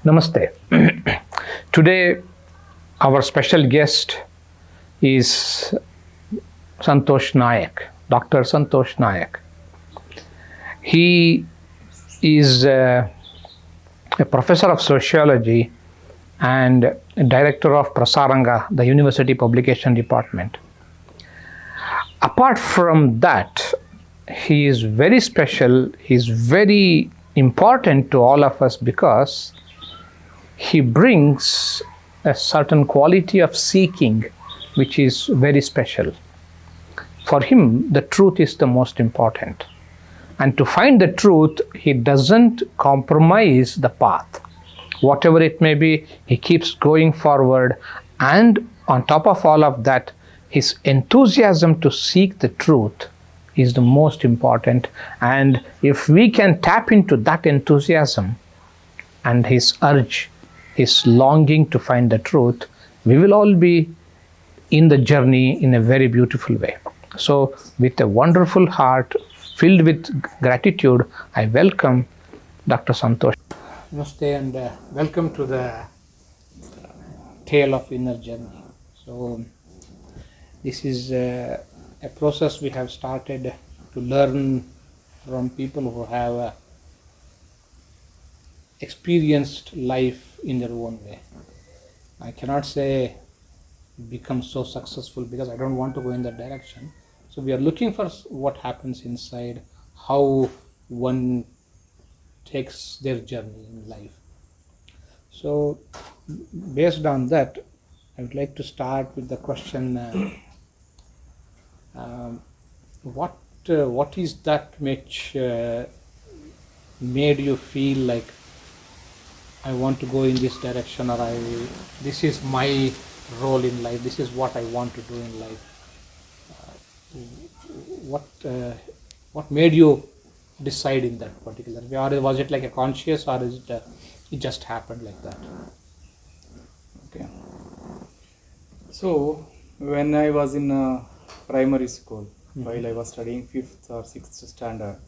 Namaste. Today, our special guest is Santosh Nayak, Dr. Santosh Nayak. He is a professor of sociology and director of Prasaranga, the University Publication Department. Apart from that, he is very special, he is very important to all of us because he brings a certain quality of seeking which is very special. For him, the truth is the most important. And to find the truth, he doesn't compromise the path. Whatever it may be, he keeps going forward. And on top of all of that, his enthusiasm to seek the truth is the most important. And if we can tap into that enthusiasm and his urge, his longing to find the truth, we will all be in the journey in a very beautiful way. So, with a wonderful heart filled with gratitude, I welcome Dr. Santosh. Namaste and welcome to the Tale of Inner Journey. So, this is a process we have started to learn from people who have experienced life in their own way. I cannot say become so successful because I don't want to go in that direction. So we are looking for what happens inside, how one takes their journey in life. So based on that, I would like to start with the question, what is that which made you feel like I want to go in this direction, or this is my role in life, this is what I want to do in life? What made you decide in that particular way, or was it like a conscious, or is it just happened like that? Okay. So when I was in primary school, while I was studying 5th or 6th standard,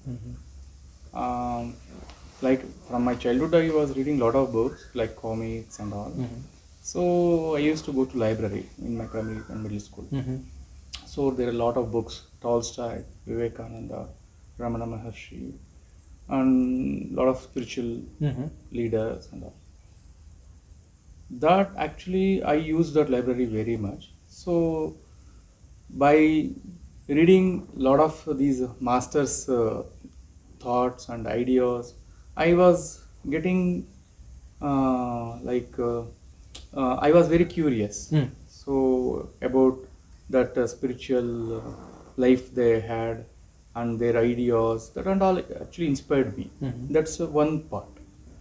like from my childhood I was reading a lot of books like comics and all. So I used to go to library in my primary and middle school. So there are a lot of books, Tolstoy, Vivekananda, Ramana Maharshi, and a lot of spiritual leaders and all. That actually I use that library very much. So by reading a lot of these masters' thoughts and ideas, I was getting I was very curious. So about that spiritual life they had and their ideas, that and all actually inspired me. That's one part.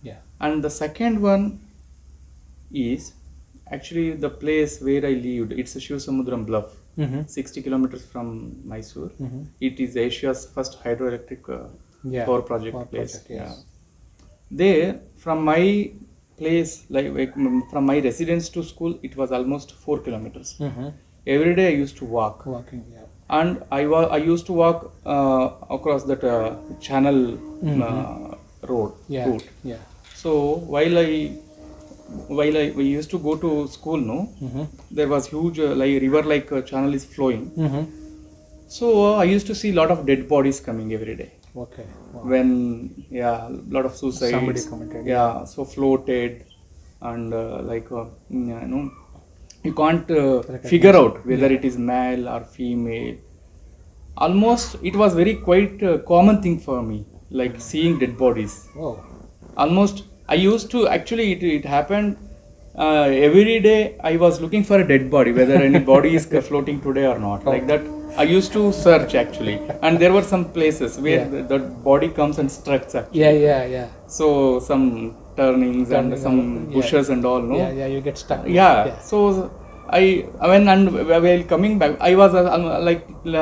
Yeah. And the second one is actually the place where I lived. It's a Shivasamudram Bluff, 60 kilometers from Mysore. It is Asia's first hydroelectric power project place. Yes. There, from my place, like from my residence to school, it was almost 4 kilometers. Every day I used to walk. Walking, yeah. And I used to walk across that channel route. Yeah. So while we used to go to school, there was huge river channel is flowing. So I used to see a lot of dead bodies coming every day. Okay. Wow. When a lot of suicides. Somebody committed. So floated and you can't figure out whether it is male or female. Almost it was very quite common thing for me, like seeing dead bodies. Oh. Almost I used to actually it happened every day. I was looking for a dead body, whether any body is floating today or not. Like that I used to search actually, and there were some places where the body comes and struts actually. Yeah. So some turnings and some bushes and all, no? Yeah, you get stuck. Yeah. So while coming back, I was like 10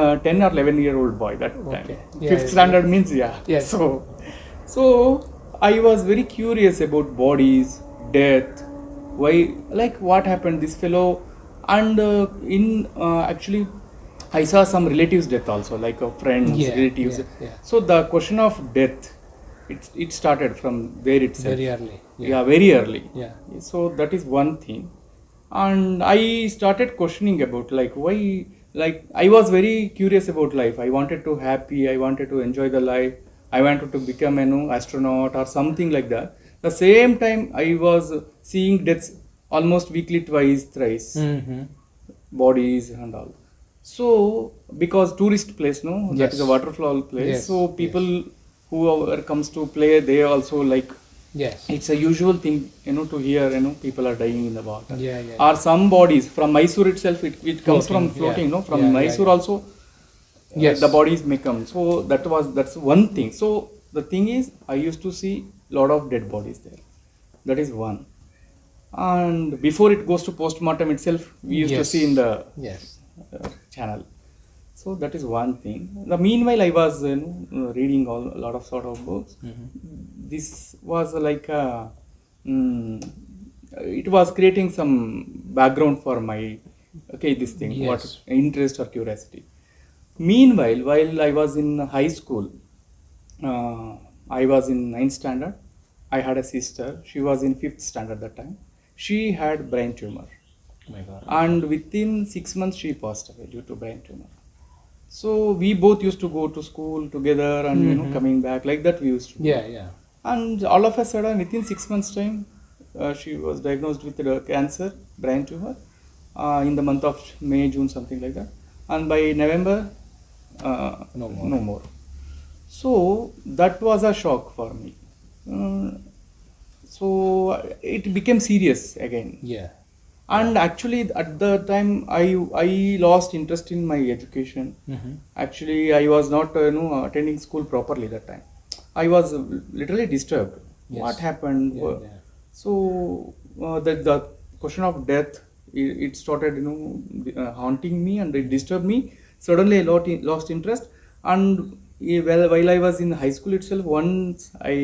or 11-year-old boy that time. Fifth standard means Yes. So I was very curious about bodies, death, why, like what happened this fellow, and actually I saw some relatives' death also, like friends, relatives. Yeah. So the question of death, it started from there itself. Very early. Yeah, very early. Yeah. So that is one thing. And I started questioning about like why, like I was very curious about life. I wanted to happy, I wanted to enjoy the life. I wanted to become an astronaut or something like that. The same time I was seeing deaths almost weekly, twice, thrice, Mm-hmm. bodies and all. So because tourist place, no, that is a Yes. waterfall place. Yes, So people whoever comes to play, they also like, Yes. it's a usual thing, to hear, people are dying in the water. Yeah, yeah. Or some bodies from Mysore itself, it comes from Floating, floating, yeah. no, from Yeah, yeah, Mysore yeah. also. Yes. The bodies may come. So that's one thing. So the thing is, I used to see lot of dead bodies there. That is one. And before it goes to postmortem itself, we used to Yes. see in the Yes. channel. So that is one thing. The meanwhile, I was reading a lot of sort of books. This was like it was creating some background for my, this thing, what Yes. interest or curiosity. Meanwhile, while I was in high school, I was in 9th standard. I had a sister. She was in 5th standard that time. She had brain tumor. Oh my God. And within 6 months, she passed away due to brain tumor. So we both used to go to school together and coming back like that we used to do. Yeah, yeah. And all of a sudden, within 6 months' time, she was diagnosed with cancer, brain tumor, in the month of May, June, something like that. And by November, No more. no more. So that was a shock for me. So it became serious again. Yeah. And actually, at the time, I lost interest in my education. Actually, I was not attending school properly that time. I was literally disturbed. Yes. What happened? Yeah, yeah. So the question of death, it started haunting me, and it disturbed me. Suddenly, I lost interest. And while I was in high school itself, once I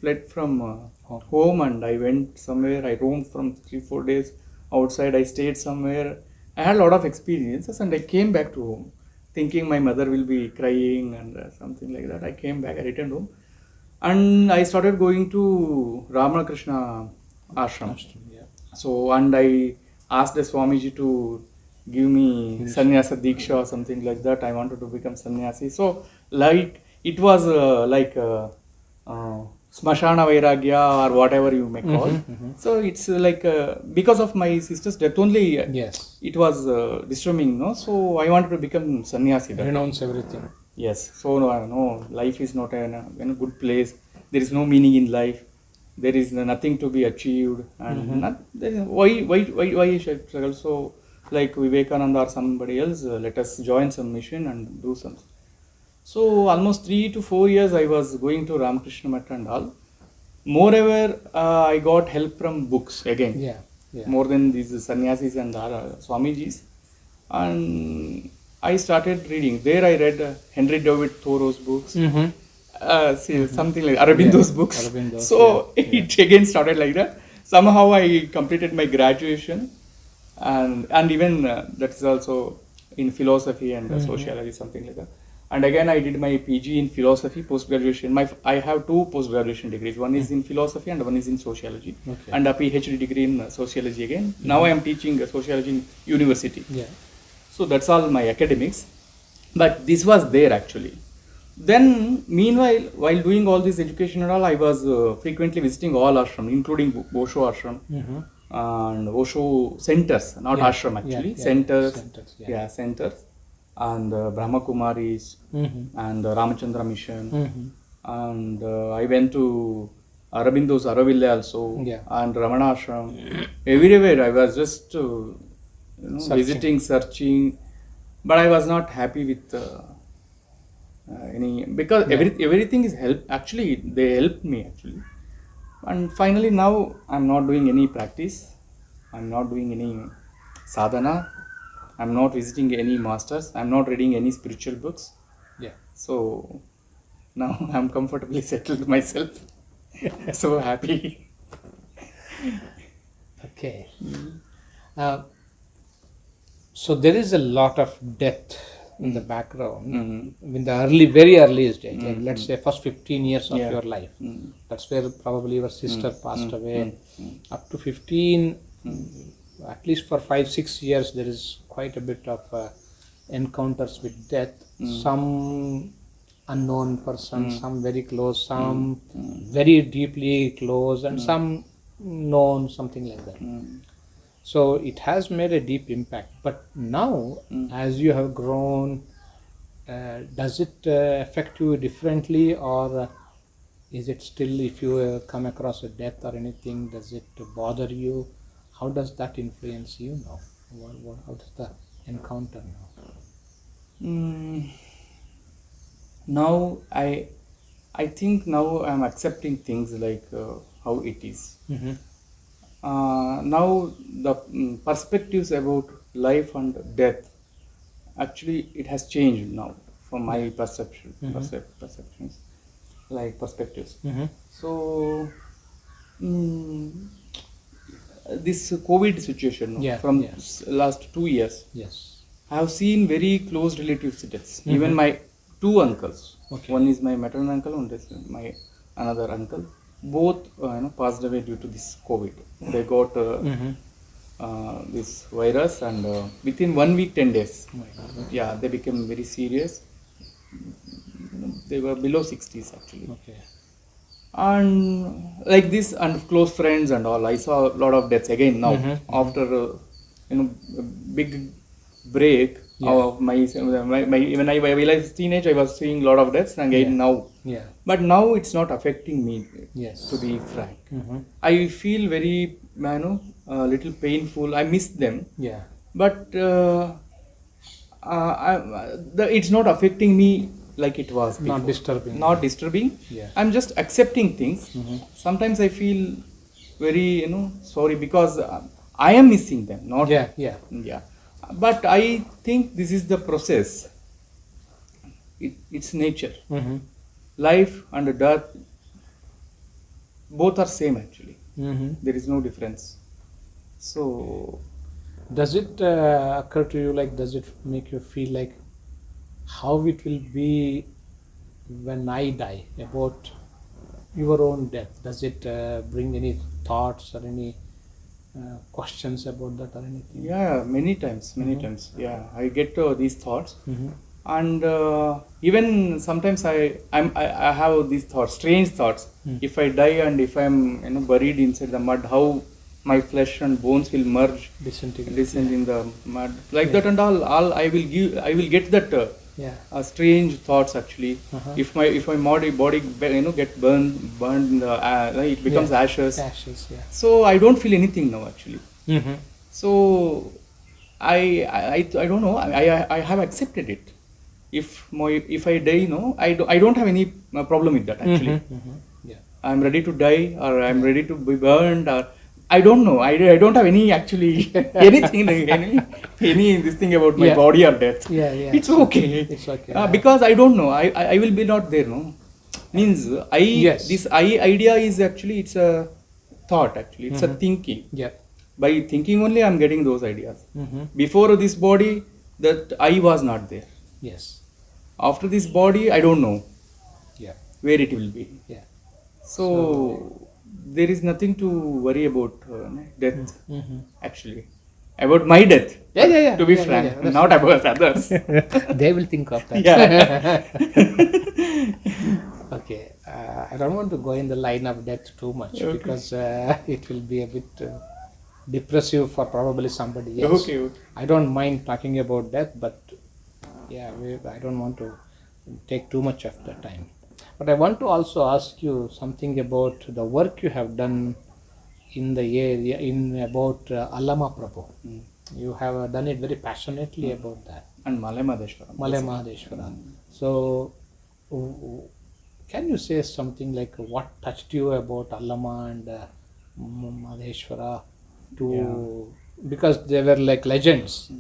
fled from home, and I went somewhere. I roamed from 3-4 days outside. I stayed somewhere. I had a lot of experiences, and I came back to home thinking my mother will be crying and something like that. I came back, I returned home, and I started going to Ramakrishna ashram. Yeah. So, and I asked the Swamiji to give me sannyasa diksha or something like that. I wanted to become sannyasi. So, like, it was smashana vairagya or whatever you may call. So, it's like because of my sister's death only, Yes. it was disturbing, no? So, I wanted to become sannyasi. that time. Renounce everything. Yes. So no, life is not in a good place. There is no meaning in life. There is nothing to be achieved, and why should I struggle? So like Vivekananda or somebody else, let us join some mission and do something. So almost 3 to 4 years I was going to Ramakrishna Math and all. Moreover, I got help from books again. Yeah. Yeah. More than these sannyasis and Swamijis. And I started reading. There I read Henry David Thoreau's books. Something like Aurobindo's books. Aurobindo's, So it again started like that. Somehow I completed my graduation, and even that is also in philosophy and sociology, something like that. And again I did my PG in philosophy, post graduation. I have 2 post graduation degrees. One is in philosophy and one is in sociology. Okay. And a PhD degree in sociology again. Now I am teaching sociology in university. Yeah. So that's all my academics. But this was there actually. Then, meanwhile, while doing all this education and all, I was frequently visiting all ashram, including Osho ashram and Osho centers, not ashram actually, centers, centers, and Brahma Kumaris and Ramachandra Mission, and I went to Aurobindo's Auroville also, and Ramana ashram. Everywhere I was just visiting, searching, but I was not happy with any, because everything is help. Actually, they helped me actually, and finally now I'm not doing any practice. I'm not doing any sadhana. I'm not visiting any masters. I'm not reading any spiritual books. Yeah. So now I'm comfortably settled myself. So happy. Okay. So there is a lot of death in the background, in the very early stage, like let's say first 15 years of Yeah. your life. That's where probably your sister passed away. Up to 15, at least for 5-6 years, there is quite a bit of encounters with death. Some unknown person, some very close, some very deeply close, and some known, something like that. So it has made a deep impact. But now, as you have grown, does it affect you differently, or is it still, if you come across a death or anything, does it bother you? How does that influence you now? How does the encounter now? Now I think now I'm accepting things like how it is. Now the perspectives about life and death, actually it has changed now from my perceptions, like perspectives. So this COVID situation, Yeah, from yeah. last 2 years, Yes. I have seen very close relatives deaths. Even my two uncles. Okay. One is my maternal uncle, one is my another uncle. Both passed away due to this COVID. They got this virus, and within 1 week, 10 days, yeah, they became very serious. They were below 60s actually. Okay. And like this, and close friends and all, I saw a lot of deaths again now after a big break of my when I realized teenage, I was seeing a lot of deaths, and again now. Yeah. But now it's not affecting me. Yes. To be frank, I feel very a little painful. I miss them, Yeah. but it's not affecting me like it was before. Not disturbing. Not disturbing. Yeah. I'm just accepting things. Sometimes I feel very sorry, because I am missing them. Not Yeah. Yeah. yeah. But I think this is the process. It's nature. Life and death, both are same actually. There is no difference. So Does it occur to you, like, does it make you feel like how it will be when I die, about your own death? Does it bring any thoughts or any questions about that or anything? yeah, many times. Yeah, I get these thoughts, and even sometimes I have these thoughts, strange thoughts. If I die and if I'm buried inside the mud, how my flesh and bones will merge, Disintegrate. descend in the mud, like that, and all. I will get that Yeah. strange thoughts actually. If my body get burned in the it becomes ashes. Ashes. Yeah. So I don't feel anything now actually. So I don't know. I have accepted it. If I die, I don't have any problem with that actually. Yeah. I'm ready to die, or I'm ready to be burned, or I don't know. I don't have any actually anything any this thing about my body or death. Yeah. Yeah. It's okay. It's okay. Because I don't know. I will be not there. No, means Yes. this idea is actually, it's a thought actually. It's a thinking. Yeah. By thinking only, I'm getting those ideas. Before this body, that I was not there. Yes. After this body, I don't know Yeah. where it will be. Yeah. So there is nothing to worry about death actually. About my death. Yeah. To be Yeah, frank, yeah. not about others. They will think of that. Yeah. Okay. I don't want to go in the line of death too much, because it will be a bit depressive for probably somebody else. Okay. I don't mind talking about death, but yeah, I don't want to take too much of the time. But I want to also ask you something about the work you have done in the area, about Allama Prabhu. You have done it very passionately about that. And Malay Madheshwaram. Malay Mahadeshwara. So, can you say something like what touched you about Allama and Mahadeshwara? Because they were like legends.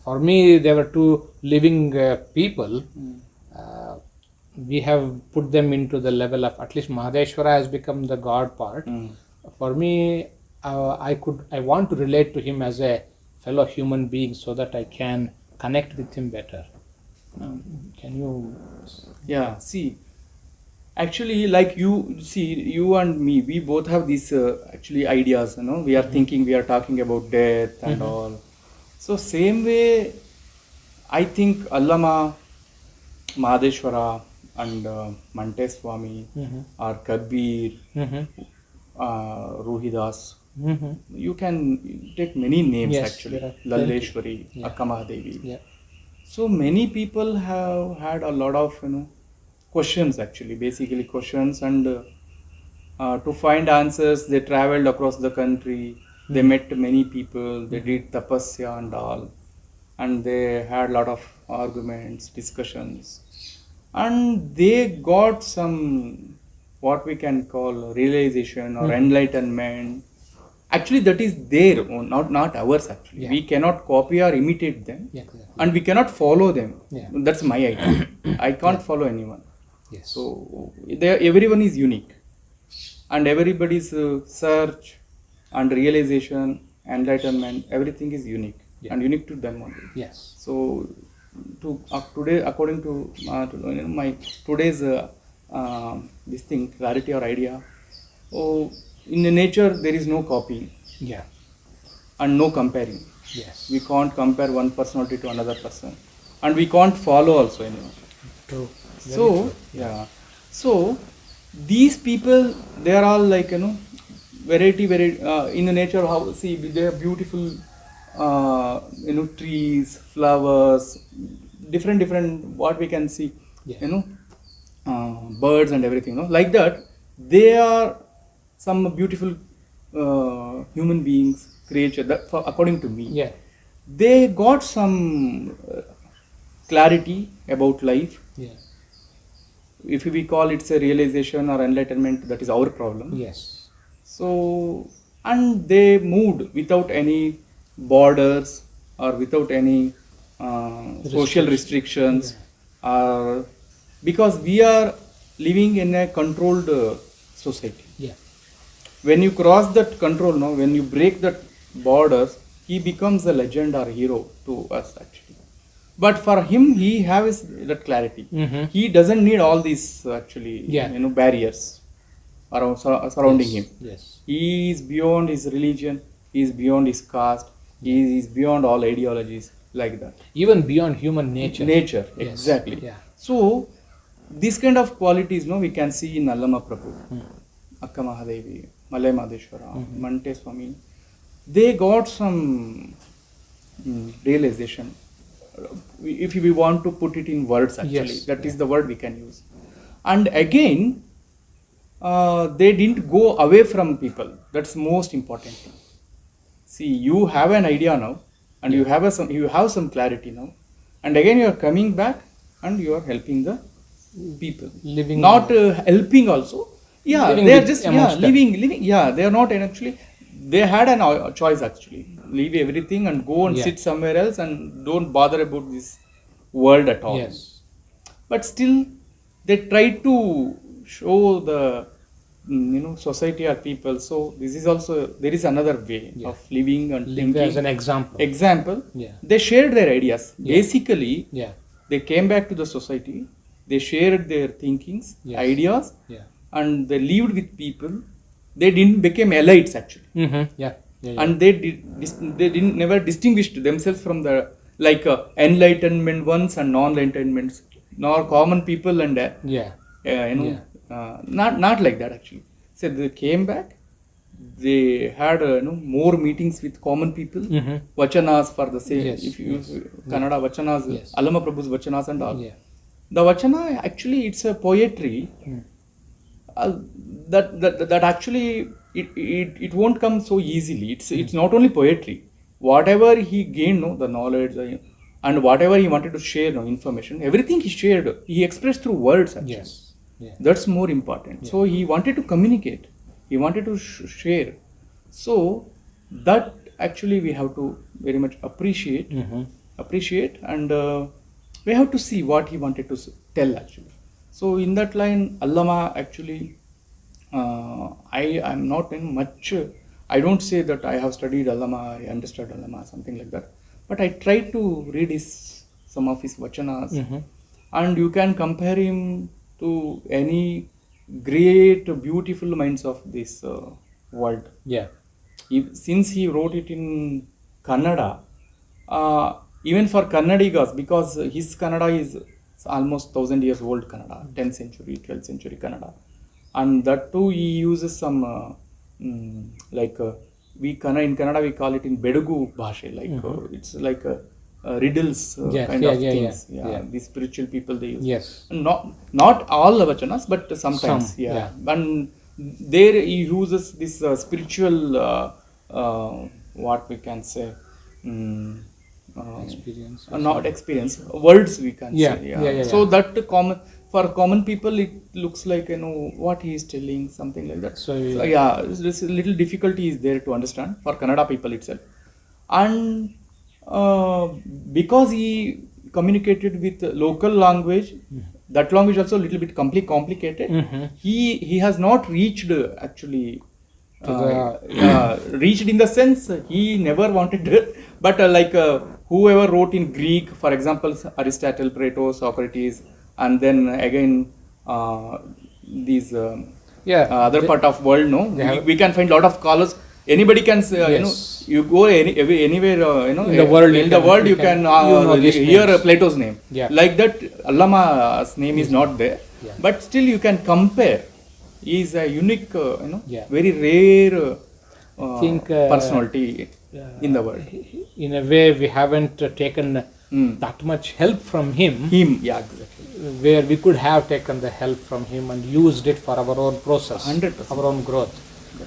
For me, they were two living people. We have put them into the level of, at least Mahadeshwara has become the God part. For me, I want to relate to him as a fellow human being, so that I can connect with him better. Can you? Yeah, see, actually, like you see, you and me, we both have these actually ideas. We are thinking, we are talking about death and all. So same way, I think Allama Mahadeshwara and Mante Swami or Kabir, Rohidas. You can take many names Yes, actually. there are plenty. Lalleshwari, Yeah. Akka Mahadevi. Yeah. So many people have had a lot of questions actually, basically questions, and to find answers they traveled across the country. They met many people. They did tapasya and all, and they had a lot of arguments, discussions, and they got some what we can call realization or enlightenment. Actually, that is their own, not ours. Actually, Yeah. we cannot copy or imitate them, Yeah, exactly. and we cannot follow them. Yeah. That's my idea. I can't follow anyone. Yes. So everyone is unique, and everybody's search and realization, enlightenment, everything is unique and unique to them only. Yes. So today, according to my today's this thing, clarity or idea, oh, in the nature there is no copy Yeah. and no comparing. Yes. We can't compare one personality to another person, and we can't follow also anyone. True. So yeah, so these people, they are all like variety in the nature. How, see, they have beautiful trees, flowers, different what we can see, Yeah. birds and everything, like that. They are some beautiful human beings, creature, that according to me. Yeah. They got some clarity about life. Yeah. If we call it a realization or enlightenment, that is our problem. Yes. So, and they moved without any borders or without any social restrictions, because we are living in a controlled society. Yeah. When you cross that control, no, when you break that borders, he becomes a legend or hero to us actually. But for him, he has that clarity. He doesn't need all these actually, barriers around surrounding him. Yes. He is beyond his religion. He is beyond his caste. He is beyond all ideologies like that. Even beyond human nature. Nature, Yes. exactly. Yeah. So, this kind of qualities, we can see in Allama Prabhu, Akka Mahadevi, Malay Madeshwara, Mante Swami. They got some realization. If we want to put it in words, actually, Yes. that is the word we can use. And again, they didn't go away from people. That's most important thing. See, you have an idea now, and you have some clarity now, and again you are coming back and you are helping the people. Living. Not helping also. Yeah, Living they are with just amongst them. living. Yeah, they are not actually. They had a choice actually. Leave everything and go and Yeah. sit somewhere else and don't bother about this world at all. Yes. But still, they try to show the society or people. So this is also, there is another way of living and Live thinking. as an example. Example. Yeah. They shared their ideas. Basically, Yeah. they came back to the society. They shared their thinkings, Yes. ideas, Yeah. and they lived with people. They didn't become elites actually, Yeah. Yeah. Yeah. and they didn't never distinguished themselves from the enlightenment ones and non-enlightenments, nor common people and Yeah. not like that actually. So they came back. They had more meetings with common people. Vachanas for the same. Yes, If you use Kannada Vachanas, Yes. Allama Prabhu's Vachanas and all. Yeah. The Vachana actually, it's a poetry. That actually it won't come so easily. It's not only poetry. Whatever he gained, the knowledge and whatever he wanted to share, information, everything he shared, he expressed through words actually. Yes. Yeah. That's more important. So he wanted to communicate. He wanted to share. So that actually we have to very much appreciate, and we have to see what he wanted to tell actually. So in that line, Allama actually, I am not in much. I don't say that I have studied Allama, I understood Allama, something like that. But I try to read his some of his vachanas, Mhm. and you can compare him to any great, beautiful minds of this world. Yeah. Since he wrote it in Kannada, even for Kannadigas, because his Kannada is almost 1000 years old Kannada, 10th century, 12th century Kannada, and that too he uses some like in Kannada we call it in Bedugu Bhashe, like it's like riddles Yes, kind yeah, of yeah, yeah, things. Yeah, yeah. these spiritual people they use. Yes. Not all the vachanas, but sometimes. Some, yeah. And there he uses this spiritual what we can say. mm, Experience. not experience, words we can Yeah, say. yeah, yeah, So yeah. that for common people it looks like what he is telling, something like that. So, Yeah, this little difficulty is there to understand for Kannada people itself. And uh, because he communicated with local language, that language also a little bit complicated. Mhm. He has not reached actually To reached in the sense he never wanted it, but whoever wrote in Greek, for example, Aristotle, Plato, Socrates, and then again these Yeah, other they- part of world. No, they have- we can find lot of scholars. Anybody can say, Yes. you go anywhere, In the world you in the can- world you you can- can you know these hear names. Plato's name. Yeah. Like that, Allama's name is not there, Yeah. but still you can compare. He is a unique, Yeah. very rare Think, personality in the world. in a way, we haven't taken Mm. that much help from him, Him, yeah, exactly. where we could have taken the help from him and used it for our own process, 100%. our own growth.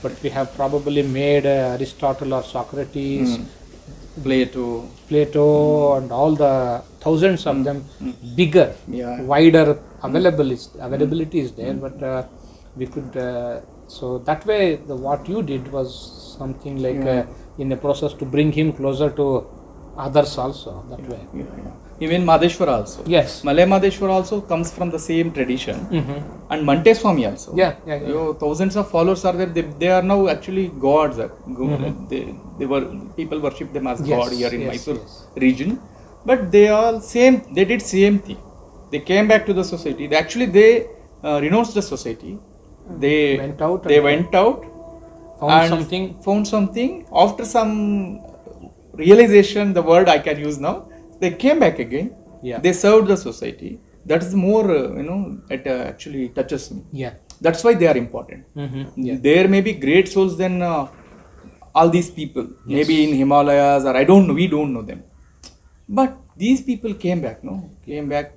But we have probably made Aristotle or Socrates, Plato, Plato, and all the thousands of them bigger, Yeah. wider availability is there. But we could. So that way, what you did was something like Yeah. in the process to bring him closer to others also. That way. yeah. Even Madheshwara also. Yes. Malay Madheshwara also comes from the same tradition. Mhm. And Mante Swami also. Yeah, yeah, yeah. Thousands of followers are there. They are now actually gods. They were people worship them as Yes, god here in yes, Mysore yes. region. But they all same. They did same thing. They came back to the society. They renounced the society. They Went out They and- went out. Found and something. Found something. After some realization, the word I can use now, they came back again. Yeah. They served the society. That is more, it actually touches me. Yeah. That's why they are important. Yeah. There may be great souls than all these people. Maybe in Himalayas, or I don't know. We don't know them. But these people came back, came back,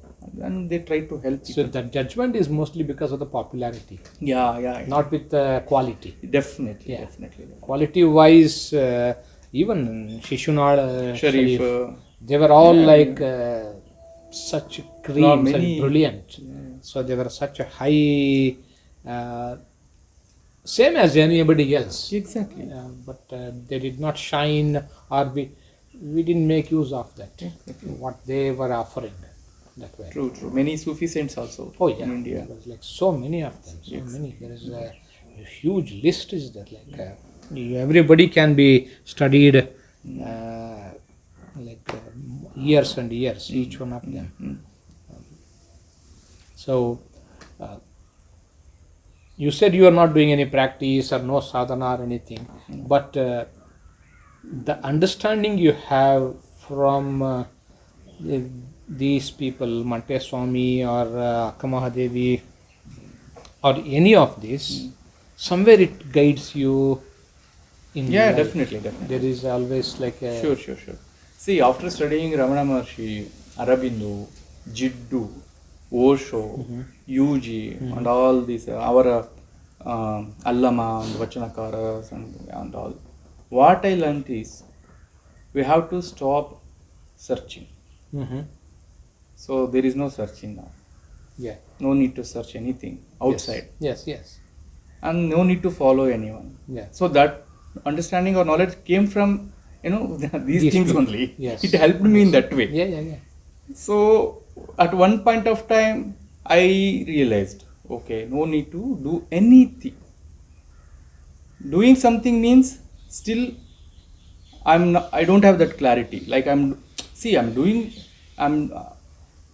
and they tried to help So people. that judgment is mostly because of the popularity, Yeah. not with quality. Definitely, Yeah. definitely. Quality wise, even Shishunal, Sharif, they were all like such creams many- and brilliant. So they were such a high, same as anybody else. exactly. But they did not shine, or we didn't make use of that, what they were offering that way. True. Many Sufi saints also Oh yeah, in India. there's like so many of them, so many. There is a huge list. Is there like everybody can be studied years and years, each one of them. So you said you are not doing any practice or no sadhana or anything, but the understanding you have from these people, Mante Swami or Akka Mahadevi or any of these, somewhere it guides you in Yeah, life. definitely. There is always like a Sure. See, after studying Ramana Maharshi, Aurobindo, Jiddu, Osho, Yuji, and all these, our Allama and Vachanakaras and all, what I learnt is we have to stop searching. Mhm. So there is no searching now. Yeah. No need to search anything outside, Yes. and no need to follow anyone. Yeah. So that understanding or knowledge came from these These things people. only. Yes. It helped me in that way. Yeah. So at one point of time, I realized, okay, no need to do anything. Doing something means still I don't have that clarity. Like I'm doing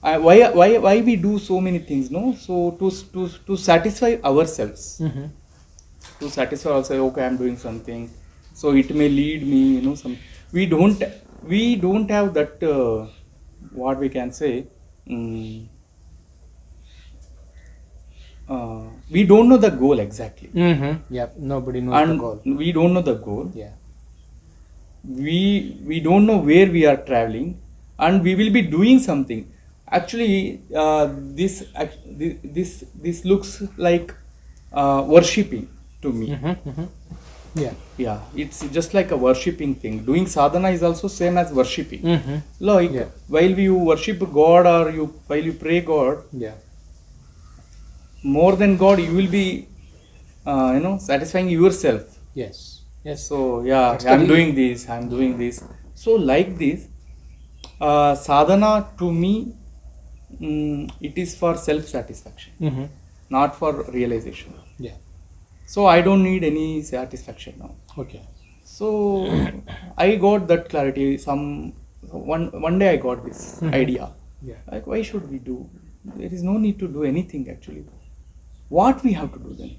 why we do so many things, no? So to satisfy ourselves, to satisfy ourselves. Okay, I'm doing something, so it may lead me, some. We don't have that. What we can say. mm, we don't know the goal exactly, Yeah, nobody knows the and goal. we don't know the goal. Yeah. We don't know where we are traveling, and we will be doing something. Actually, this looks like worshipping to me. Yeah. Yeah, it's just like a worshipping thing. Doing sadhana is also same as worshipping. Like Yeah. while you worship God, or while you pray God, Yeah. more than God, you will be satisfying yourself. Yes. Yes. So yeah, That's the I'm real- doing this, I'm doing this. So like this, sadhana to me, it is for self-satisfaction, not for realization. Yeah. So I don't need any satisfaction now. Okay. So I got that clarity. One day I got this idea. Yeah. Like, why should we do? There is no need to do anything actually. What we have to do then?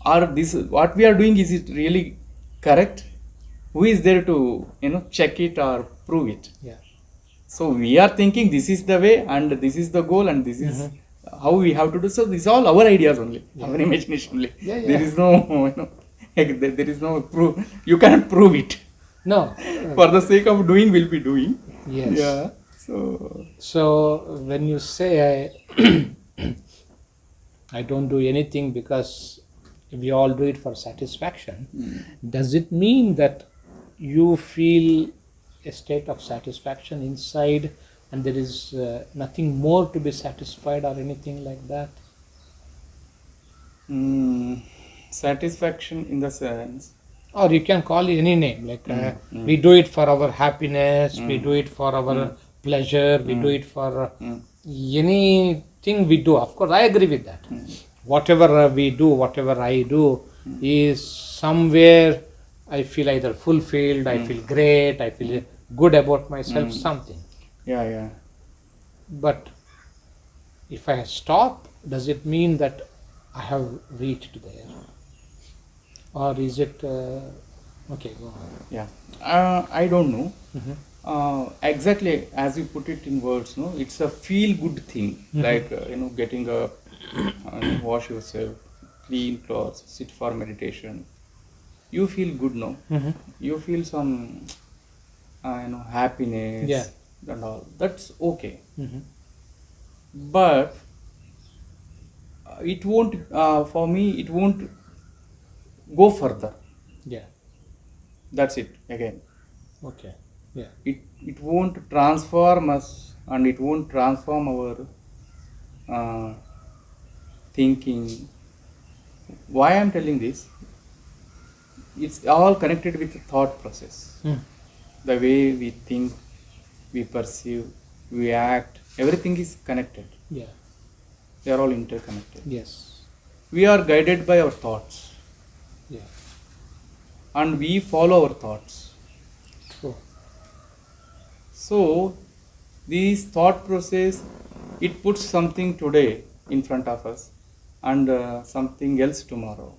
Or this what we are doing, is it really correct? Who is there to check it or prove it? Yeah. So we are thinking this is the way, and this is the goal, and this is how we have to do. So these are all our ideas only, our imagination only. Yeah, yeah. There is no there is no proof. You cannot prove it. No. For the sake of doing, we'll be doing. Yes. Yeah. So So when you say I don't do anything because we all do it for satisfaction, does it mean that you feel a state of satisfaction inside and there is nothing more to be satisfied or anything like that? satisfaction in the sense. Or you can call it any name, like we do it for our happiness, we do it for our pleasure, we do it for anything we do. Of course, I agree with that. Whatever we do, whatever I do, is somewhere I feel either fulfilled, I feel great, I feel good about myself, something. Yeah. But if I stop, does it mean that I have reached there? Or is it okay? Go on. Yeah. I don't know. Exactly as you put it in words, no, it's a feel good thing, like getting up, wash yourself, clean clothes, sit for meditation. You feel good, no? You feel some, happiness, Yeah. and all. That's okay. But it won't. For me, it won't go further. Yeah. That's it. Again, Okay. Yeah. it won't transform us, and it won't transform our thinking. Why I'm telling this? It's all connected with the thought process. The way we think, we perceive, we act, everything is connected. Yeah. They are all interconnected. Yes. We are guided by our thoughts, Yeah. and we follow our thoughts. True. So, this thought process, it puts something today in front of us, and something else tomorrow,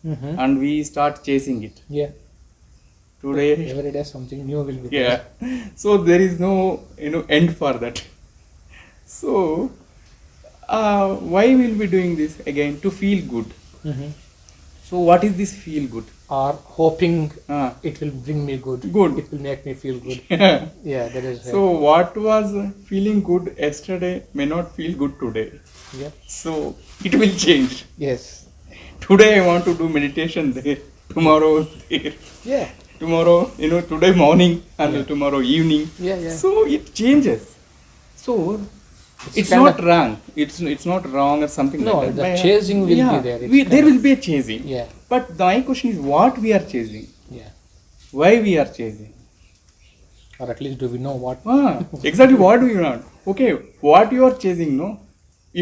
and we start chasing it. Yeah. Today, Every day something new will be yeah. So there is no end for that. So why will we doing this again? To feel good. there. So what is this feel good? Or hoping Ah. it will bring me good. Good. It will make me feel good. Yeah. Yeah, that is. So what was feeling good yesterday may not feel good today. Yeah. So it will change. Yes. Today I want to do meditation there. Tomorrow there. Yeah. Tomorrow, today morning and Yeah. tomorrow evening. Yeah. So it changes. So it's kind not of- wrong. It's not wrong or something No, like that. the But, chasing will be there. It's there kind will be a chasing. Yeah. But my question is, what we are chasing? Yeah. Why we are chasing? Or at least do we know what? Exactly what do you want? Okay, what you are chasing, no?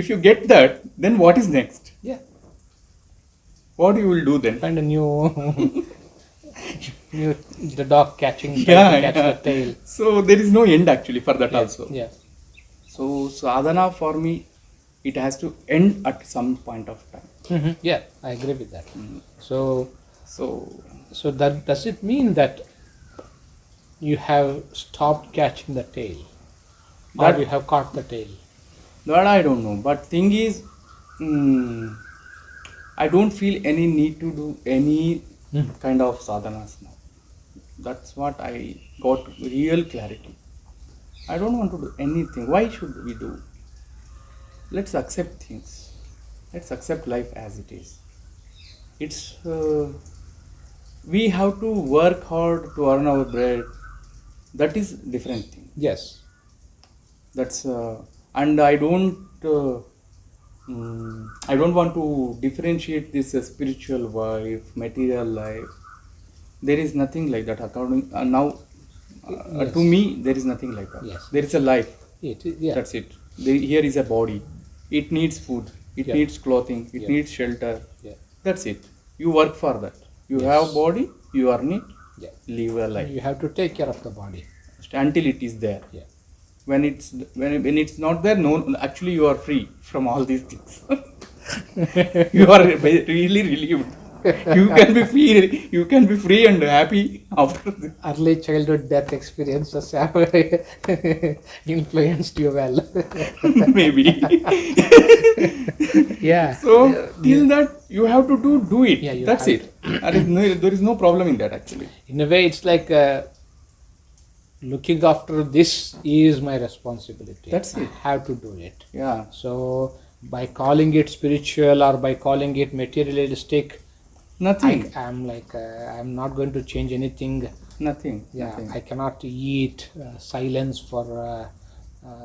If you get that, then what is next? Yeah. What you will do then? Find a new. The dog catching. Yeah, Catch yeah. the tail. So there is no end actually for that Yeah. also. Yeah. So sadhana for me, it has to end at some point of time. Yeah, I agree with that. So, So so that does it mean that you have stopped catching the tail, or that you have caught the tail? that I don't know. But thing is, mm, I don't feel any need to do any kind of sadhanas now. That's what I got real clarity. I don't want to do anything. Why should we do? Let's accept things. Let's accept life as it is. It's we have to work hard to earn our bread. That is different thing. Yes. That's and I don't want to differentiate this spiritual life, material life. There is nothing like that. According now, Yes. to me, there is nothing like that. Yes. There is a life. Yeah. That's it. Here is a body. It needs food. It Yeah. needs clothing. It Yeah. needs shelter. Yeah. That's it. You work for that. You Yes. have body. You earn it. Yeah. Live a life You have to take care of the body. until it is there. Yeah. When it's not there, no. Actually, you are free from all these things. You are really relieved. You can be free. You can be free and happy after this. Early childhood death experiences have influenced you well. Maybe. Yeah. So till that you have to do it. Yeah, you That's have it. There is no problem in that actually. In a way, it's like looking after this is my responsibility. That's it. I have to do it. Yeah. So by calling it spiritual or by calling it materialistic, Nothing. I'm like I'm not going to change anything. Nothing. Yeah, Nothing. I cannot eat silence for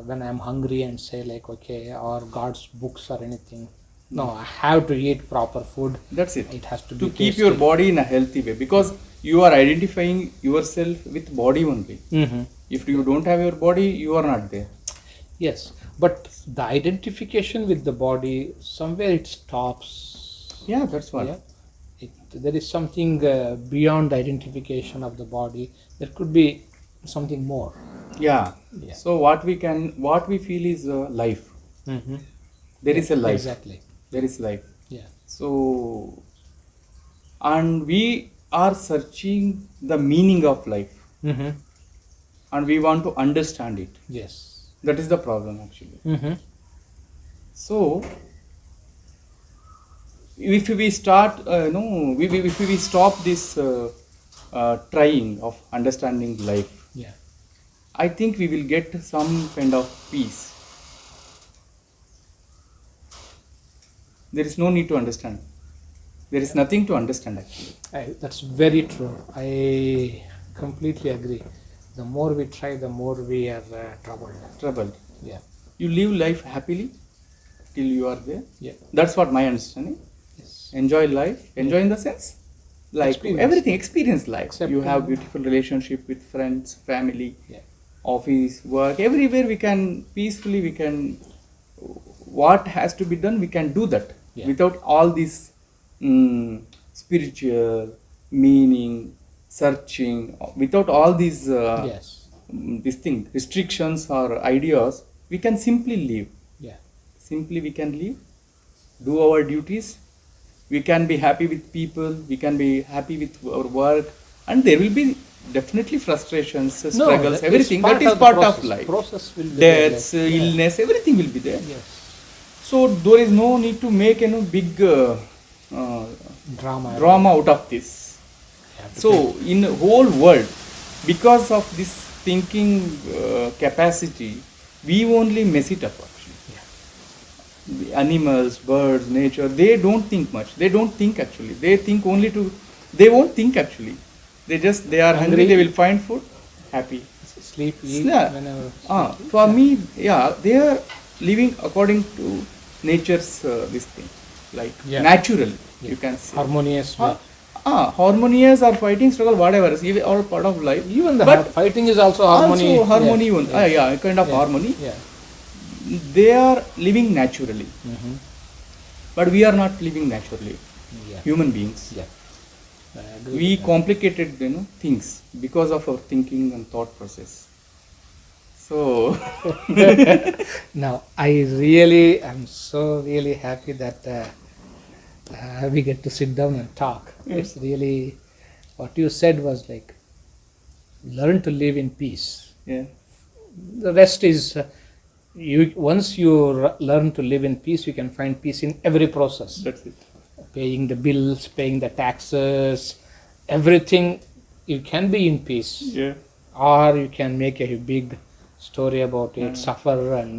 when I'm hungry and say like okay, or God's books or anything. No, I have to eat proper food. That's it. It has to To be keep tasty. your body in a healthy way, because you are identifying yourself with body only. Mhm. If you don't have your body, you are not there. Yes, but the identification with the body somewhere it stops. Yeah, that's what. Yeah, there is something beyond the identification of the body. There could be something more. Yeah. Yeah. So what we feel is life. Mm-hmm. There is a life. Exactly. There is life. Yeah. So, and we are searching the meaning of life, Mm-hmm. and we want to understand it. Yes. That is the problem actually. Mm-hmm. So, if we start, if we stop this trying of understanding life, Yeah. I think we will get some kind of peace. There is no need to understand. There is nothing to understand actually. That's very true. I completely agree. The more we try, the more we are troubled. Troubled. Yeah. You live life happily till you are there. Yeah. That's what my understanding. Yes. Enjoy life. Enjoy in the sense, like Experience. everything. Experience life. Accepting. You have beautiful relationship with friends, family, Yeah. office, work. Everywhere we can peacefully. We can. What has to be done, we can do that Yeah. without all this spiritual meaning, searching. Without all these Yes. this thing restrictions or ideas, we can simply live. Yeah. Simply we can live, do our duties. We can be happy with people. We can be happy with our work, and there will be definitely frustrations, struggles, that is everything. part That is of the part process. of life. Process will be there, Deaths, like, yeah. illness, everything will be there. Yes. So there is no need to make big Drama. out of this. Yeah, So in the whole world, because of this thinking capacity, we only mess it up actually. Yeah. The animals, birds, nature, they don't think much. They don't think actually. They think only to. They won't think actually. They are hungry. They will find food. Happy. Sleep, eat, Yeah. whenever. For me, yeah, they are living according to nature's this thing, like Yeah. natural. Yeah. You can say. Harmonious way. Harmonious or fighting, struggle, whatever, is all part of life. Even the But fighting is also harmony. Also harmony, Yeah. yeah, kind of Yeah. harmony. Yeah. They are living naturally, Mm-hmm. but we are not living naturally. Yeah. Human beings. Yeah. I agree We with that. complicated, things because of our thinking and thought process. So Now, I really am so really happy that we get to sit down and talk. It's really what you said was like learn to live in peace. yeah, The rest is you. Once you learn to live in peace, you can find peace in every process. that's it. Paying the bills, paying the taxes, everything. You can be in peace, Yeah, or you can make a big story about it, Mm. suffer and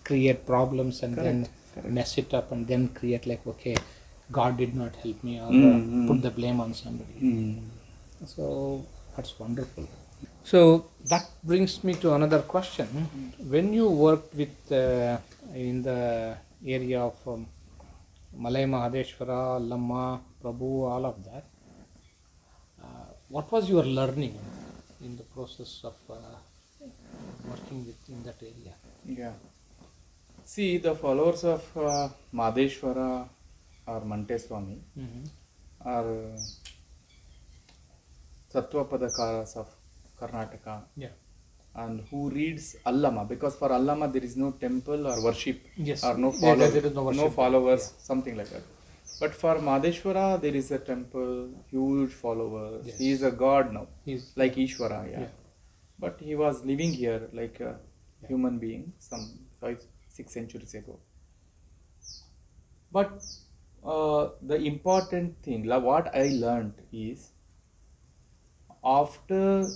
create problems, and then correct. mess it up, and then create like, okay, God did not help me, or put the blame on somebody. So that's wonderful. So that brings me to another question. When you worked with in the area of Malay Mahadeshwara, Lamma, Prabhu, all of that, what was your learning in the process of working with in that area? Yeah. See, the followers of Madheshwara or Manteswami are Sattvapadakaras of Karnataka, Yeah. and who reads Allama, because for Allama there is no temple or worship, Yes. or no Yeah, followers, there is no worship. followers, something like that. But for Madheshwara there is a temple, huge followers. Yes. He is a god now, He's like Ishvara, yeah. Yeah. But he was living here like a human being some 5-6 centuries ago. But the important thing, what I learned is, after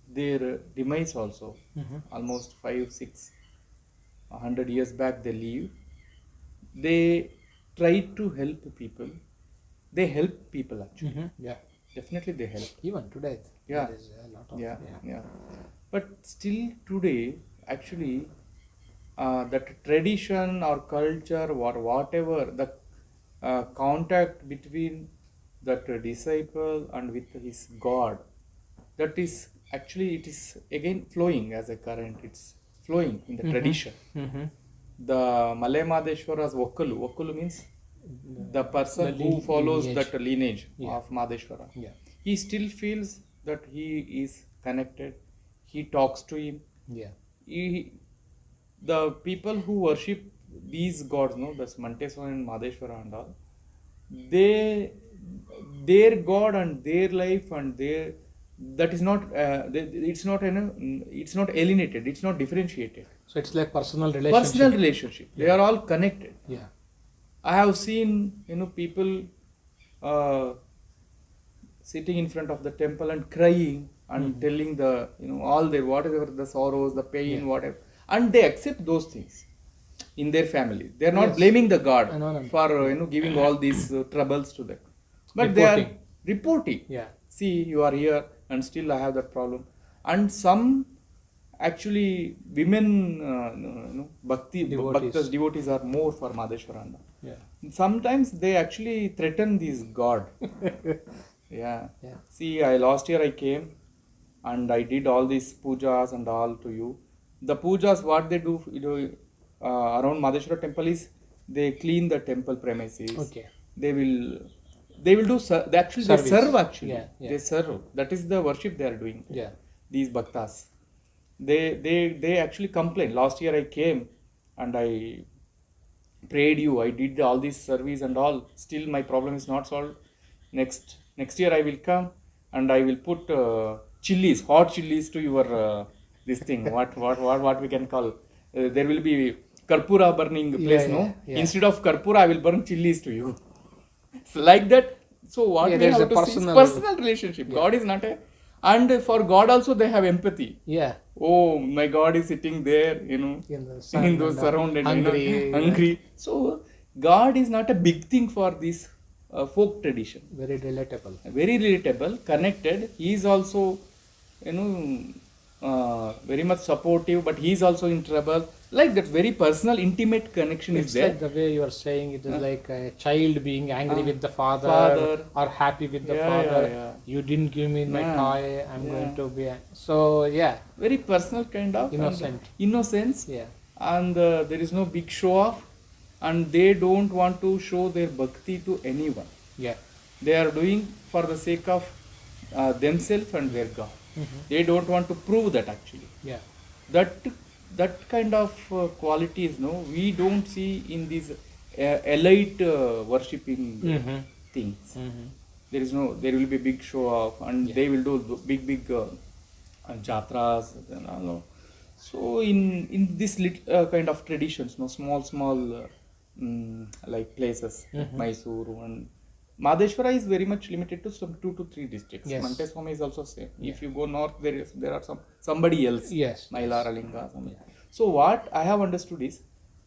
their demise also, almost 5-6 100 years back they leave, they tried to help people. They help people actually. yeah. Definitely they help. Even today, Yeah. there is a lot of Yeah. But still today, actually, that tradition or culture or whatever, the contact between that disciple and with his God, that is actually, it is again flowing as a current. It's flowing in the tradition. The Malay Madheshwara's Vokkalu. Vokkalu means the person who follows lineage. that lineage Yeah. of Madheshwara. Yeah. He still feels that he is connected. He talks to him. Yeah. The people who worship these gods, no, that's Manteswara and Madheshwara and all, their God and their life and their, that is not, it's not, it's not alienated, it's not differentiated. So it's like personal relationship. Personal relationship. They are all connected. Yeah. I have seen, people sitting in front of the temple and crying and telling the, all their, whatever the sorrows, the pain, whatever, and they accept those things in their family. They are not Yes. blaming the God No. for giving all these troubles to them, but they are reporting. Yeah. See, you are here and still I have that problem. And some actually women, Devotees. devotees are more for Madheshwaranda. Yeah. Sometimes they actually threaten this God. Yeah. Yeah. See, last year I came and I did all these pujas and all to you. The pujas, what they do, around Madheshwara temple is they clean the temple premises. Okay. They will do. They Service. serve actually. Yeah, yeah. They serve. That is the worship they are doing. Yeah. These bhaktas. They actually complain. Last year I came and I prayed you. I did all this service and all. Still my problem is not solved. Next year I will come and I will put chilies, hot chilies to your this thing. What we can call. There will be karpura burning place. No. Yeah. Instead of karpura, I will burn chilies to you. So like that. So what we there's have a to see is personal relationship. God is not a, and for God also they have empathy. Yeah. Oh, my God is sitting there, In the sun in those and, surrounded, hungry. hungry. So God is not a big thing for this folk tradition. Very relatable. Very relatable, connected. He is also, very much supportive, but he is also in trouble. Like that, very personal, intimate connection It's is there. like the way you are saying it is like a child being angry with the father, Father. or happy with the Yeah, father. yeah. You didn't give me my Yeah. toy. I'm Yeah. going to be. So yeah, Very personal kind of. Innocent. Innocence. yeah, And there is no big show off, and they don't want to show their bhakti to anyone. yeah, They are doing for the sake of themselves and their God. They don't want to prove that actually. Yeah. That that kind of qualities, no, we don't see in these elite worshipping things. There is no, there will be big show off, and they will do big jatras and all. No. So in this kind of traditions, no, small like places, Mysore and Madheshwara is very much limited to some 2 to 3 districts. Yes. Montesforme is also same. If you go north, there are somebody else. Yes. Mailara Linga. Somebody. So what I have understood is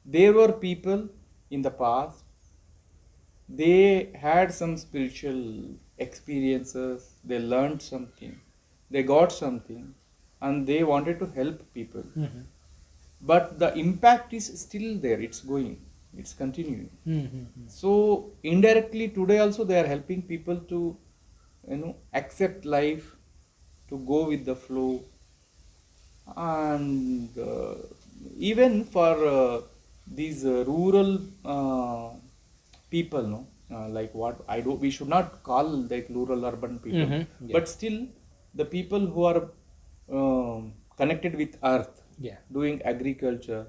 there were people in the past. They had some spiritual experiences. They learned something. They got something, and they wanted to help people. But the impact is still there. It's going. It's continuing. So indirectly today also they are helping people to, accept life, to go with the flow, and even for these rural people, no, like what I do, we should not call like rural urban people, but still the people who are connected with earth, doing agriculture,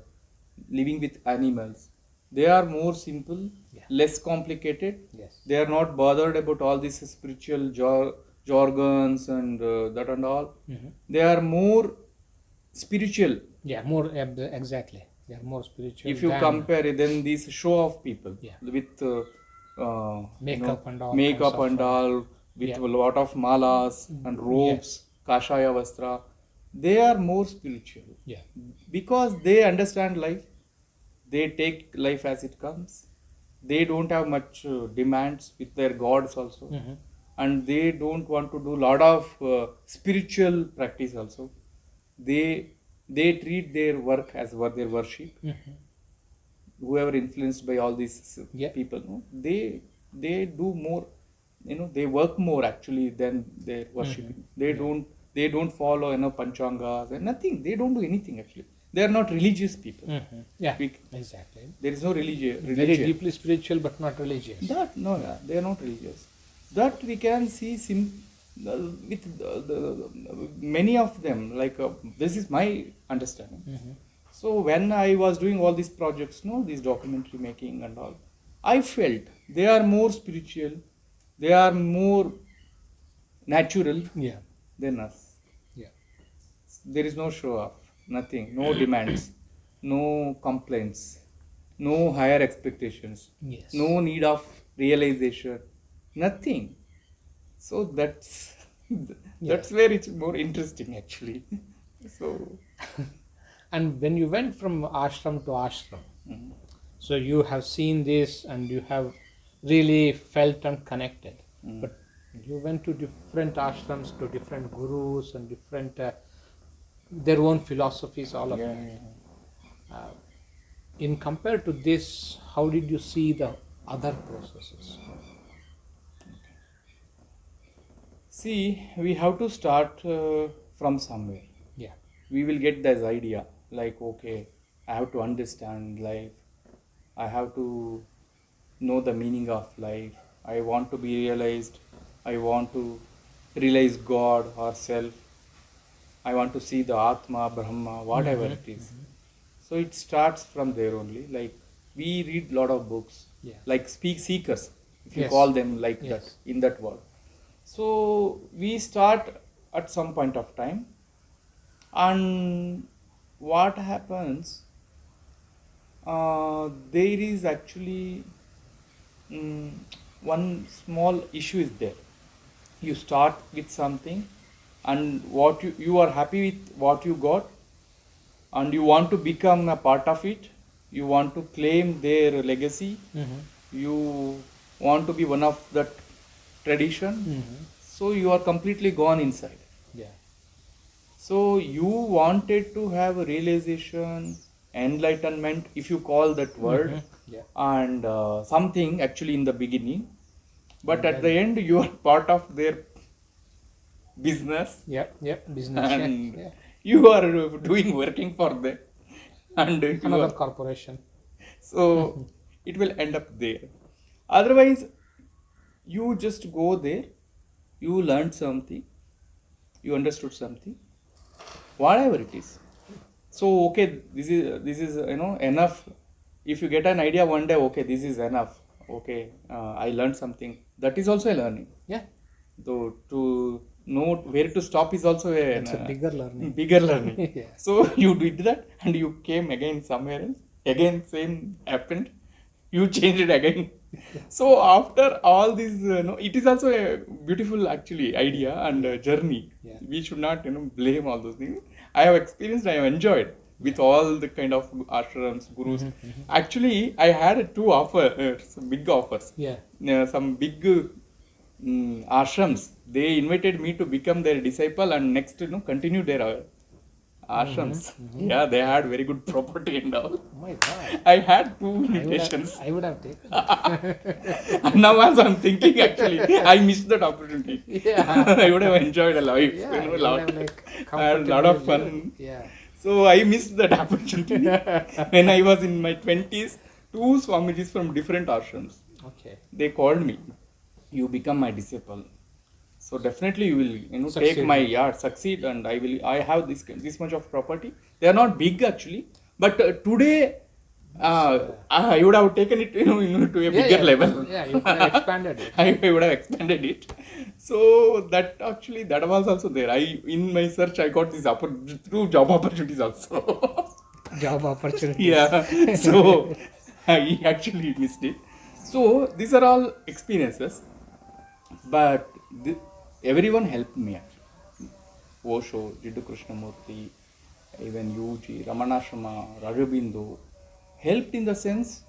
living with animals, they are more simple, less complicated. They are not bothered about all these spiritual jargons and that and all. They are more spiritual. Yeah, more exactly. They are more spiritual. If you compare it, then these show off people with makeup and all, makeup and all, with a lot of malas and robes, kashaya vastra, they are more spiritual. Yeah. Because they understand life. They take life as it comes. They don't have much demands with their gods also, and they don't want to do lot of spiritual practice also. They treat their work as their worship. Whoever influenced by all these people, no, they do more. They work more actually than their worshiping. They don't follow panchangas and nothing. They don't do anything actually. They are not religious people. Yeah, exactly. There is no religion. Very deeply spiritual, but not religious. That no, they are not religious. That we can see with many of them. Like this is my understanding. So when I was doing all these projects, these documentary making and all, I felt they are more spiritual. They are more natural than us. Yeah. There is no show off. Nothing, no demands, no complaints, no higher expectations, no need of realization, nothing. So that's where it's more interesting actually. So and when you went from ashram to ashram, so you have seen this and you have really felt and connected. But you went to different ashrams, to different gurus and different their own philosophies, all of that. In compared to this, how did you see the other processes? See, we have to start from somewhere. Yeah. We will get this idea like, okay, I have to understand life. I have to know the meaning of life. I want to be realized. I want to realize God or self. I want to see the Atma, Brahma, whatever it is. So it starts from there only. Like we read lot of books, like seekers, if you call them like that, in that word. So we start at some point of time, and what happens? There is actually one small issue is there. You start with something, and what you are happy with what you got, and you want to become a part of it. You want to claim their legacy. You want to be one of that tradition. So you are completely gone inside. So you wanted to have a realization, enlightenment, if you call that word, and something actually in the beginning, but at the end you are part of their business. Business. And you are working for them, and Another corporation. So it will end up there. Otherwise, you just go there, you learn something, you understood something, whatever it is. So okay, this is enough. If you get an idea one day, okay, this is enough. Okay, I learned something. That is also a learning. Yeah. Though to know where to stop is also It's a bigger learning. bigger learning. Yeah. So you did that and you came again somewhere else. Again same happened. You changed it again. So after all this, it is also a beautiful actually idea and journey. Yeah. We should not blame all those things. I have experienced. I have enjoyed with all the kind of ashrams, gurus. Actually, I had two offers, big offers. Yeah. Some big ashrams. They invited me to become their disciple and next continue their ashrams. Yeah, they had very good property and all. Oh my God. I had two invitations. I would have taken. And now as I'm thinking, actually, I missed that opportunity. Yeah. I would have enjoyed a life, Yeah, a you would lot. have, like, I had a lot of comfortably fun. Yeah. So I missed that opportunity. When I was in my 20s, two Swamijis from different ashrams, Okay. they called me, you become my disciple. So definitely you will take Succeed. my yard, succeed, and I have this much of property. They are not big actually, but today I would have taken it to a bigger level. Yeah, you could have expanded it. I would have expanded it. So that was also there. In my search I got this through job opportunities also. Job opportunity. Yeah. So I actually missed it. So these are all experiences, but everyone helped me actually. Osho, Jiddu Krishnamurti, even UG, Ramanashrama, Rajabindu helped in the sense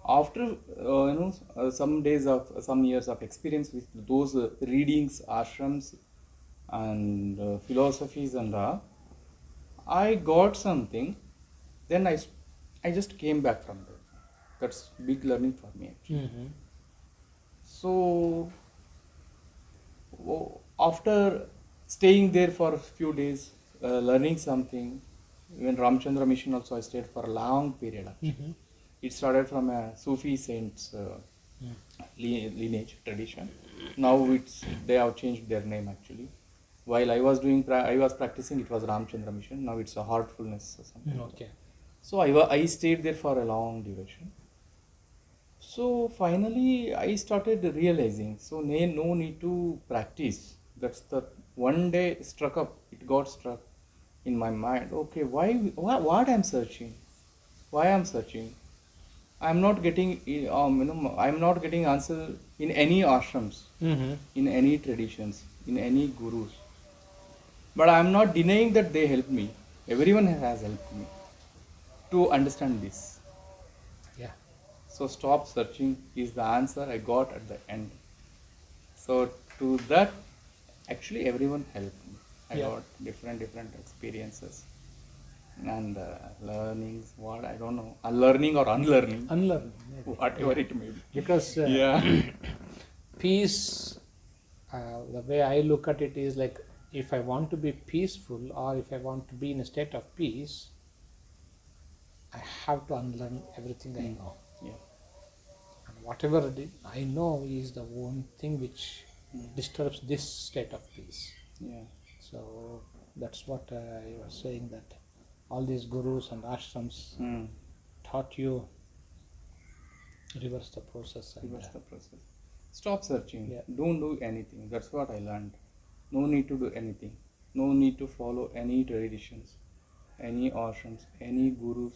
after some years of experience with those readings, ashrams, and philosophies and all, I got something. Then I just came back from there. That's big learning for me actually. Mm-hmm. So after staying there for a few days, learning something, even Ramchandra mission also I stayed for a long period actually. Mm-hmm. It started from a Sufi saints lineage tradition. Now they have changed their name actually. While I was practicing, it was Ramchandra mission. Now it's a heartfulness or something. Okay. So I stayed there for a long duration. So finally I started realizing, so no need to practice. That's the one day it got struck in my mind. Okay, what I'm searching? Why I'm searching? I'm not getting I'm not getting answer in any ashrams, Mm-hmm. in any traditions, in any gurus. But I'm not denying that they helped me. Everyone has helped me to understand this. Yeah. So stop searching is the answer I got at the end. So to that, actually everyone helped me. I Yeah. got different experiences and learnings. What I don't know, learning or unlearning, Unlearn. Maybe. whatever it may be. Because Yeah. peace, the way I look at it is like, if I want to be peaceful or if I want to be in a state of peace, I have to unlearn everything I know. Yeah. And whatever I know is the one thing which disturbs this state of peace. Yeah. So that's what I was saying, that all these gurus and ashrams Mm. taught you reverse the process. And, Reverse the process. Stop searching. Yeah. Don't do anything. That's what I learned. No need to do anything. No need to follow any traditions, any ashrams, any gurus.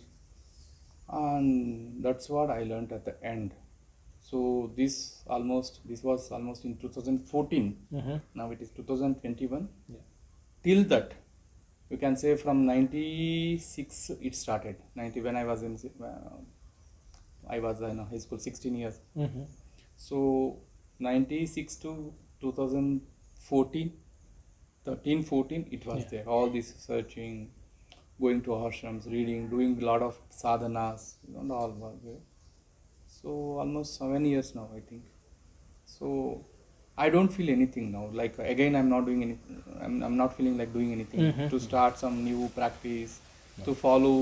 And that's what I learned at the end. So this was almost in 2014. Mhm. Now it is 2021. Yeah. Till that, you can say from 96 it started. 90 when I was in high school, 16 years. Mhm. So 96 to 2014, 13, 14, it was Yeah. there. All this searching, going to ashrams, reading, doing a lot of sadhanas, and all was there. So almost 7 years now, I think. So I don't feel anything now. Like again, I'm not doing anything. I'm not feeling like doing anything. Mhm. To start some new practice, to follow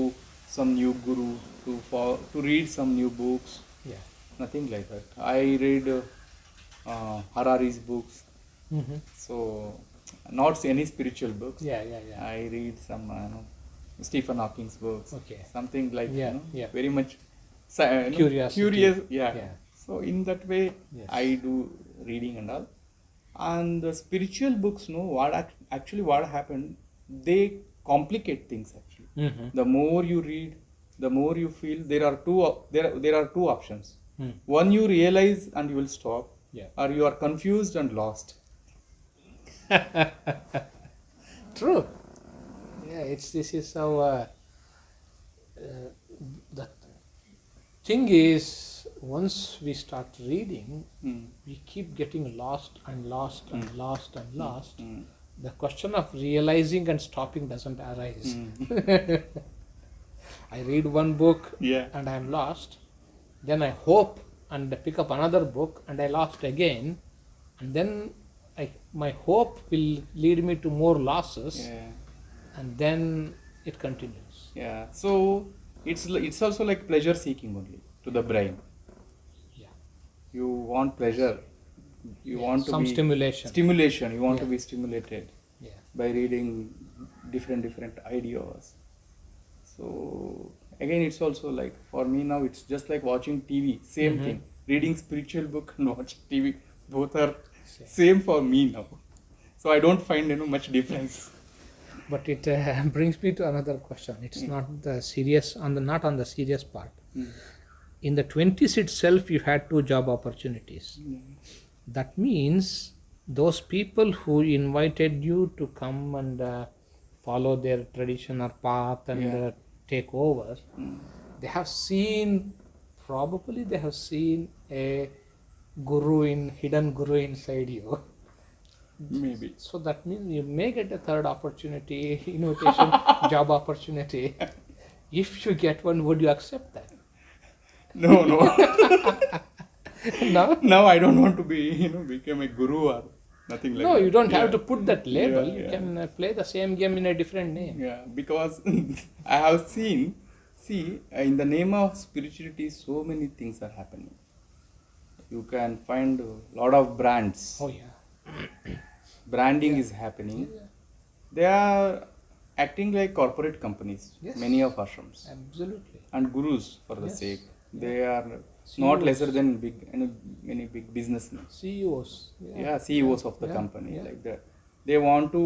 some new guru, to read some new books. Yeah. Nothing like that. I read Harari's books. Mhm. So not any spiritual books. Yeah, yeah, yeah. I read some Stephen Hawking's books. Okay. Something like Yeah, yeah. very much Curiosity. curious. Yeah. Yeah. So in that way, Yes. I do reading and all. And the spiritual books, actually what happened, they complicate things actually. Mm-hmm. The more you read, the more you feel there are two options. Hmm. One, you realize and you will stop, Yeah. or you are confused and lost. True. Yeah, this is how the thing is, once we start reading, Hmm. we keep getting lost and lost and lost and lost. Hmm. The question of realizing and stopping doesn't arise. I read one book Yeah. and I am lost. Then I hope and pick up another book and I lost again. And then my hope will lead me to more losses. Yeah. And then it continues. Yeah. So it's also like pleasure seeking only to the brain. Yeah. You want pleasure. You Yeah, want to some be stimulation. You want to Yeah. be stimulated Yeah. by reading different ideas. So again, it's also like for me now, it's just like watching TV. Same Mhm. thing. Reading spiritual book and watching TV, both are Same. same for me now. So I don't find much difference. But it brings me to another question. It's not the serious not on the serious part. In the 20s itself, you had 2 job opportunities. That means those people who invited you to come and follow their tradition or path and Yeah. take over, they have seen a hidden guru inside you. Maybe. So that means you may get a third opportunity, invitation, job opportunity. If you get one, would you accept that? No, no. No? Now I don't want to be, become a guru or nothing like No, that. you don't have Yeah. to put that label. Yeah, You yeah. can play the same game in a different name. Yeah, because I have seen, in the name of spirituality, so many things are happening. You can find a lot of brands. Oh, yeah. Branding Yeah. is happening. Yeah. They are acting like corporate companies, Yes. many of ashrams. Absolutely. And gurus, for the Yes. sake. They are CEOs. not lesser than many big businessmen. CEOs. Yeah, CEOs of the Yeah, company, yeah. like that. They want to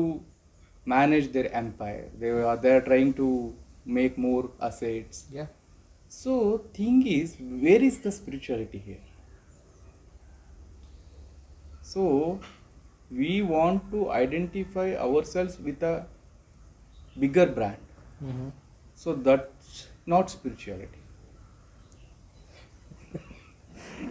manage their empire. They are trying to make more assets. Yeah. So thing is, where is the spirituality here? So we want to identify ourselves with a bigger brand. Mm-hmm. So that's not spirituality.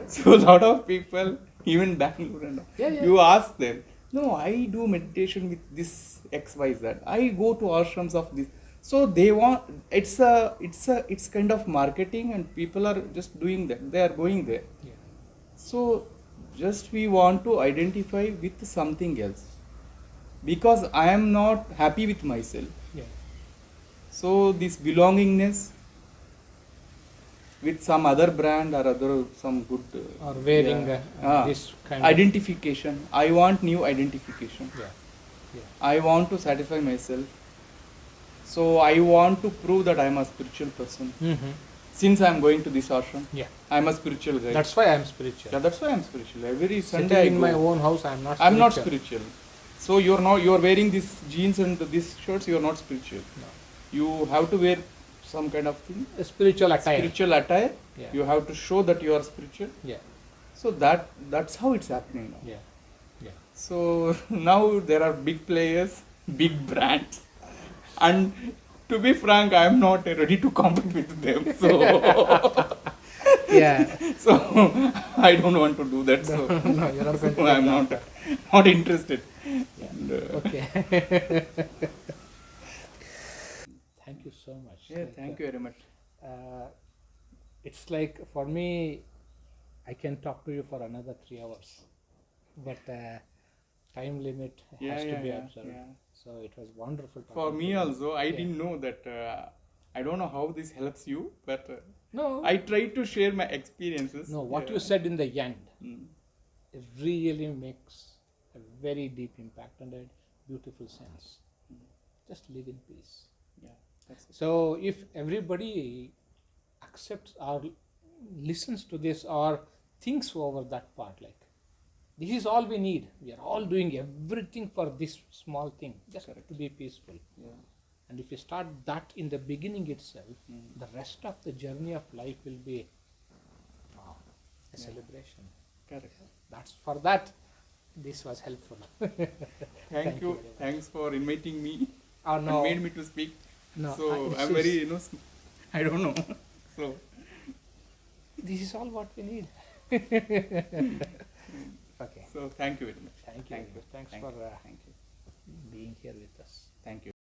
So a lot of people, even Bangalore and all, Yeah, yeah. you ask them, no, I do meditation with this XYZ. I go to ashrams of this. So they want it's kind of marketing, and people are just doing that. They are going there. Yeah. So just we want to identify with something else, because I am not happy with myself. Yeah. So this belongingness with some other brand or some good Or wearing this kind of. identification. I want new identification. Yeah. Yeah. I want to satisfy myself. So I want to prove that I am a spiritual person. Mm-hmm. Since I am going to this ashram, Yeah. I am a spiritual guy. That's why I'm spiritual. Yeah, that's why I am spiritual. Every Sitting Sunday I in go. my own house, I'm not spiritual. I'm not spiritual. So you're wearing these jeans and these shirts. You're not spiritual. No. You have to wear some kind of thing, A spiritual attire. spiritual attire. Yeah. You have to show that you are spiritual. Yeah. So that's how it's happening now. Yeah. Yeah. So now there are big players, big brands, and to be frank, I am not ready to compete with them. So Yeah. so I don't want to do that. So, No, you're not going to so I'm do not interested. And, Okay. Thank you so much. yeah, thank you very much. It's like for me, I can talk to you for another 3 hours, but time limit has to be observed. yeah. So it was wonderful. For talking me to you. also, I Yeah. didn't know that. I don't know how this helps you, but No. I tried to share my experiences. No, what Yeah. you said in the end, Mm. it really makes a very deep impact, and beautiful sense. Just live in peace. Yeah, that's it. So if everybody accepts or listens to this or thinks over that part, like this is all we need. We are all doing everything for this small thing, just Correct. to be peaceful. Yeah. And if you start that in the beginning itself, the rest of the journey of life will be wow, a celebration. Correct. That's for that. This was helpful. Thank you. very much. Thanks for inviting me Oh and no, made me to speak. No, So it's I'm just- very, I don't know. So this is all what we need. Okay. so thank you very much. Thank you. Thank you. Thanks Thank for you. Thank you. being here with us. Thank you.